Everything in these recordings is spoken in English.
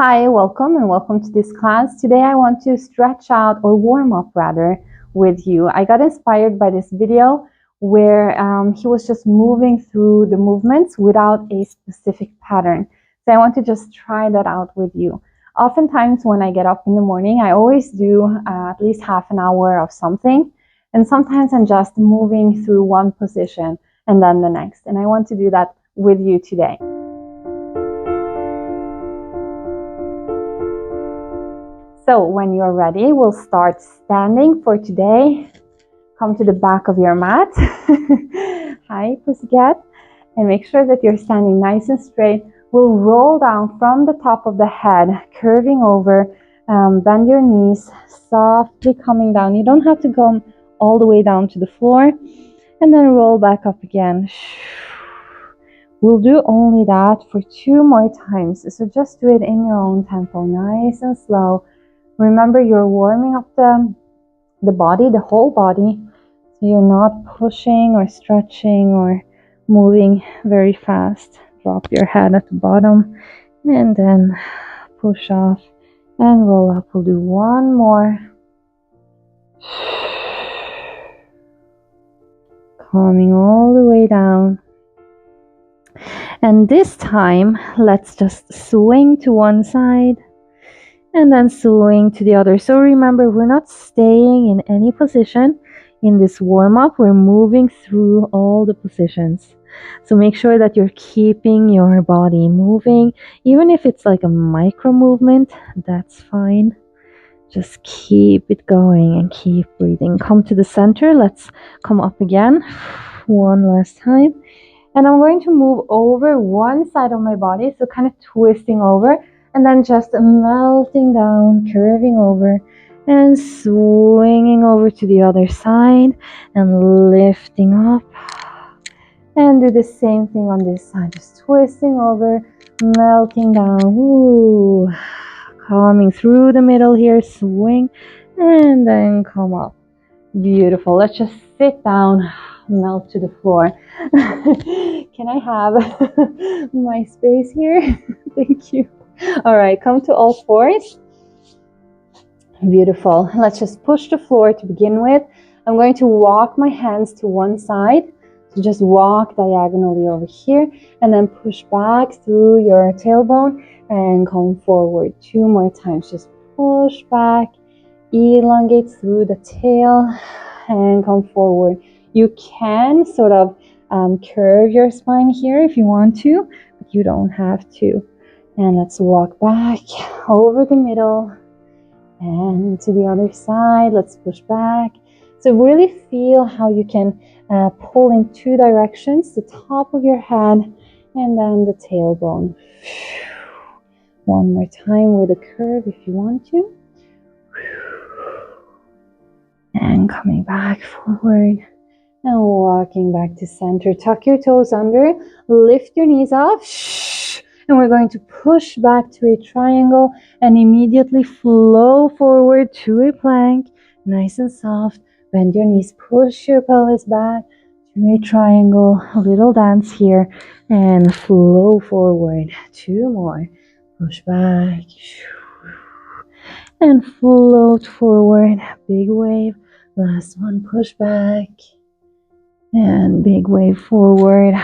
Hi, welcome and welcome to this class. Today I want to stretch out or warm up rather with you. I got inspired by this video where he was just moving through the movements without a specific pattern. So I want to just try that out with you. Oftentimes when I get up in the morning, I always do at least half an hour of something. And sometimes I'm just moving through one position and then the next. And I want to do that with you today. So when you're ready, we'll start standing for today. Come to the back of your mat. Hi, pussycat. And make sure that you're standing nice and straight. We'll roll down from the top of the head, curving over. Bend your knees, softly coming down. You don't have to go all the way down to the floor. And then roll back up again. We'll do only that for 2 more times. So just do it in your own tempo, nice and slow. Remember, you're warming up the body, the whole body, so you're not pushing or stretching or moving very fast. Drop your head at the bottom and then push off and roll up. We'll do one more. Coming all the way down. And this time, let's just swing to one side and then swing to the other. So remember, we're not staying in any position in this warm-up. We're moving through all the positions. So make sure that you're keeping your body moving. Even if it's like a micro movement, that's fine. Just keep it going and keep breathing. Come to the center. Let's come up again. One last time. And I'm going to move over one side of my body, so kind of twisting over. And then just melting down, curving over, and swinging over to the other side, and lifting up. And do the same thing on this side, just twisting over, melting down. Ooh. Coming through the middle here, swing, and then come up. Beautiful. Let's just sit down, melt to the floor. Can I have my space here? Thank you. All right, come to all fours. Beautiful. Let's just push the floor to begin with. I'm going to walk my hands to one side. So just walk diagonally over here and then push back through your tailbone and come forward 2 more times. Just push back, elongate through the tail and come forward. You can sort of curve your spine here if you want to, but you don't have to. And let's walk back over the middle and to the other side. Let's push back. So really feel how you can pull in 2 directions, the top of your head and then the tailbone. One more time with a curve if you want to. And coming back forward and walking back to center. Tuck your toes under, lift your knees up. And we're going to push back to a triangle and immediately flow forward to a plank. Nice and soft. Bend your knees, push your pelvis back to a triangle. A little dance here and flow forward. 2 more. Push back and float forward. Big wave. Last one, push back and big wave forward.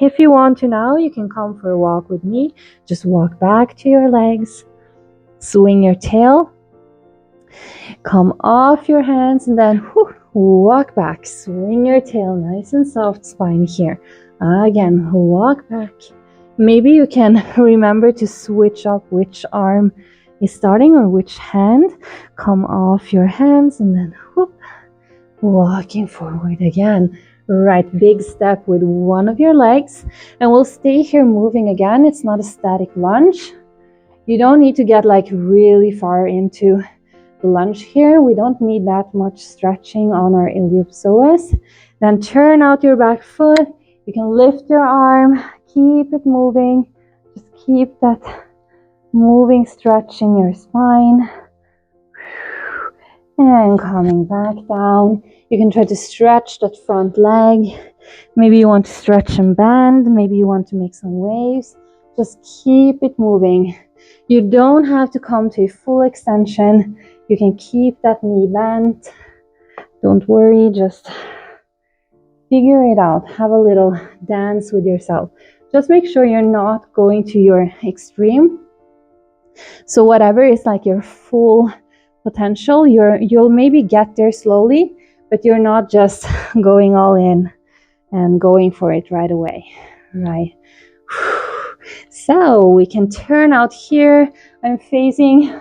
If you want to now, you can come for a walk with me. Just walk back to your legs, swing your tail, come off your hands, and then walk back, swing your tail, nice and soft spine here. Again, walk back. Maybe you can remember to switch up which arm is starting or which hand. Come off your hands and then walking forward again. Right, big step with one of your legs, and we'll stay here moving again. It's not a static lunge. You don't need to get like really far into the lunge here. We don't need that much stretching on our iliopsoas. Then turn out your back foot. You can lift your arm, keep it moving. Just keep that moving stretch in your spine. And coming back down. You can try to stretch that front leg. Maybe you want to stretch and bend. Maybe you want to make some waves. Just keep it moving. You don't have to come to a full extension. You can keep that knee bent. Don't worry, just figure it out. Have a little dance with yourself. Just make sure you're not going to your extreme. So whatever is like your full potential, you'll maybe get there slowly, but you're not just going all in and going for it right away, right? So we can turn out here. I'm facing,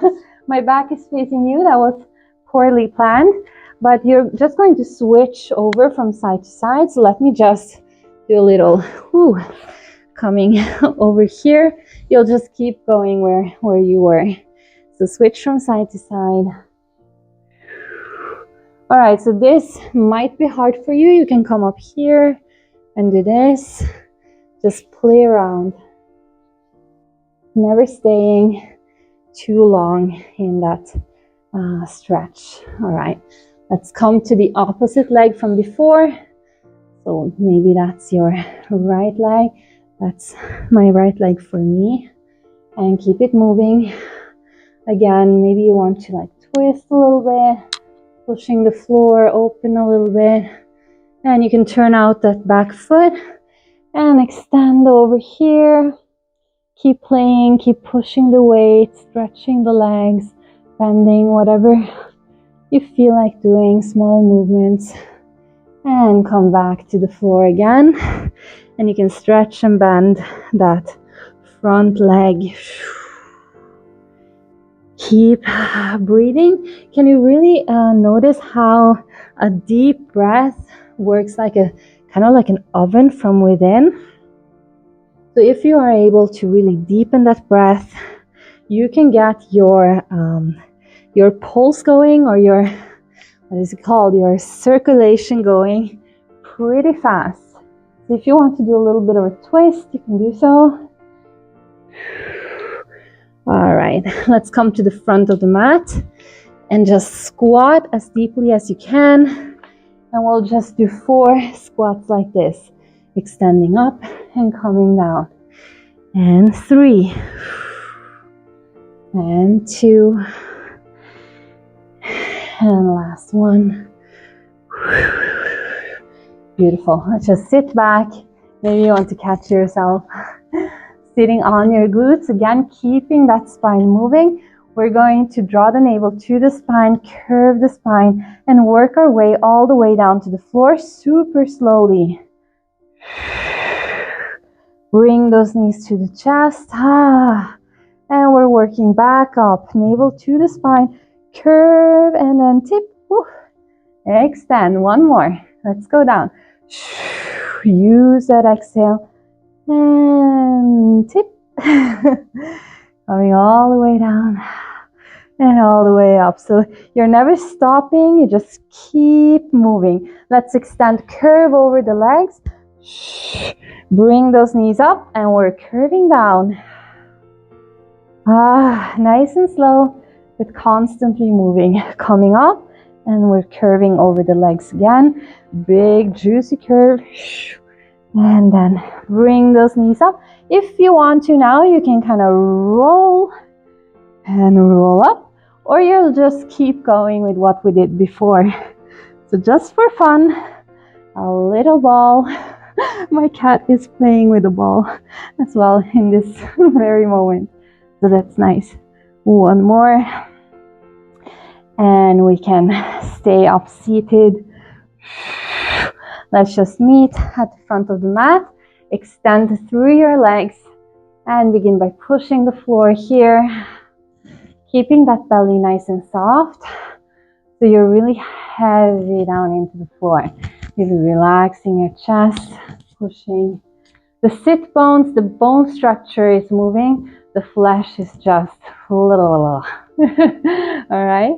my back is facing you. That was poorly planned, but you're just going to switch over from side to side. So let me just do a little coming over here. You'll just keep going where you were. So switch from side to side. All right, so this might be hard for you. You can come up here and do this. Just play around. Never staying too long in that stretch. All right, let's come to the opposite leg from before. So maybe that's your right leg. That's my right leg for me. And keep it moving. Again, maybe you want to like twist a little bit, pushing the floor open a little bit. And you can turn out that back foot and extend over here. Keep playing, keep pushing the weight, stretching the legs, bending, whatever you feel like doing, small movements. And come back to the floor again. And you can stretch and bend that front leg. Keep breathing. Can you really notice how a deep breath works like a kind of like an oven from within? So if you are able to really deepen that breath, you can get your pulse going, or your, what is it called, your circulation going pretty fast. So if you want to do a little bit of a twist, you can do so. All right, let's come to the front of the mat and just squat as deeply as you can. And we'll just do 4 squats like this, extending up and coming down. And 3. And 2. And last one. Beautiful. Let's just sit back. Maybe you want to catch yourself sitting on your glutes. Again, keeping that spine moving. We're going to draw the navel to the spine, curve the spine, and work our way all the way down to the floor super slowly. Bring those knees to the chest. And we're working back up. Navel to the spine, curve, and then tip. Extend. One more. Let's go down. Use that exhale. And tip. Coming all the way down and all the way up. So you're never stopping, you just keep moving. Let's extend, curve over the legs. Bring those knees up and we're curving down. Nice and slow, but constantly moving. Coming up and we're curving over the legs again. Big juicy curve. And then bring those knees up. If you want to now, you can kind of roll and roll up, or you'll just keep going with what we did before. So just for fun, a little ball. My cat is playing with the ball as well in this very moment. So that's nice. One more. And we can stay up seated. Let's just meet at the front of the mat. Extend through your legs and begin by pushing the floor here. Keeping that belly nice and soft. So you're really heavy down into the floor. You're relaxing your chest, pushing. The sit bones, the bone structure is moving. The flesh is just little. All right.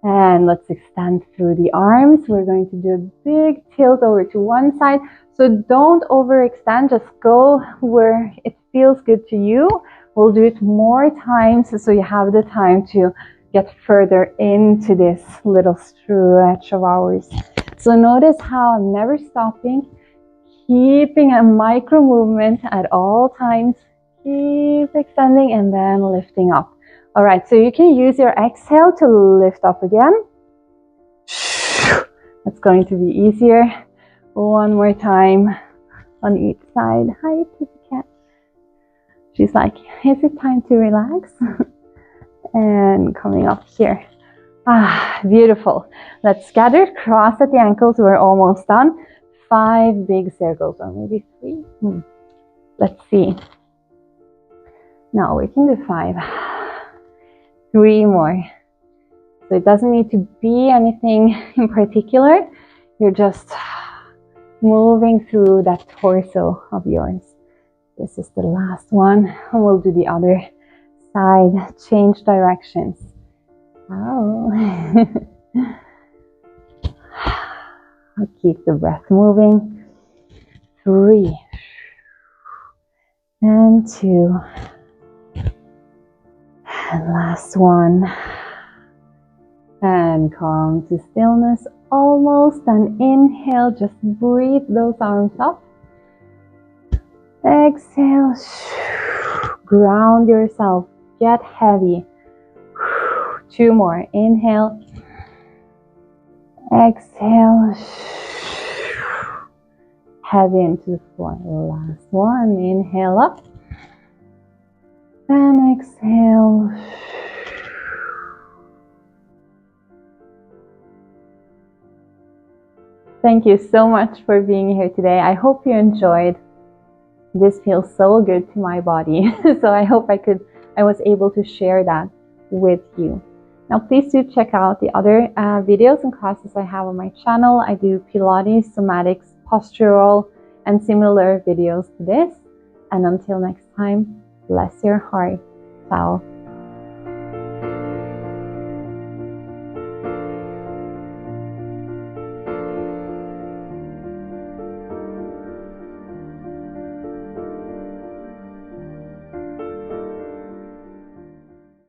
And let's extend through the arms. We're going to do a big tilt over to one side. So don't overextend, just go where it feels good to you. We'll do it more times so you have the time to get further into this little stretch of ours. So notice how I'm never stopping, keeping a micro movement at all times, Keep extending and then lifting up. All right, so you can use your exhale to lift up again. It's going to be easier. One more time on each side. Hi, pussycat. She's like, is it time to relax? And coming up here. Beautiful. Let's scatter, cross at the ankles. We're almost done. 5 big circles, or maybe 3. Let's see. No, we can do 5. 3 more. So it doesn't need to be anything in particular. You're just moving through that torso of yours. This is the last one. And we'll do the other side. Change directions. Oh. I'll keep the breath moving. 3 and 2 and last one, and come to stillness almost, and inhale, just breathe those arms up. Exhale, ground yourself, get heavy. 2 more, inhale, exhale, heavy into the floor. Last one, inhale up, and exhale. Thank you so much for being here today. I hope you enjoyed. This feels so good to my body. So I hope I was able to share that with you. Now please do check out the other videos and classes I have on my channel. I do Pilates, somatics, postural, and similar videos to this. And until next time, bless your heart. Ciao.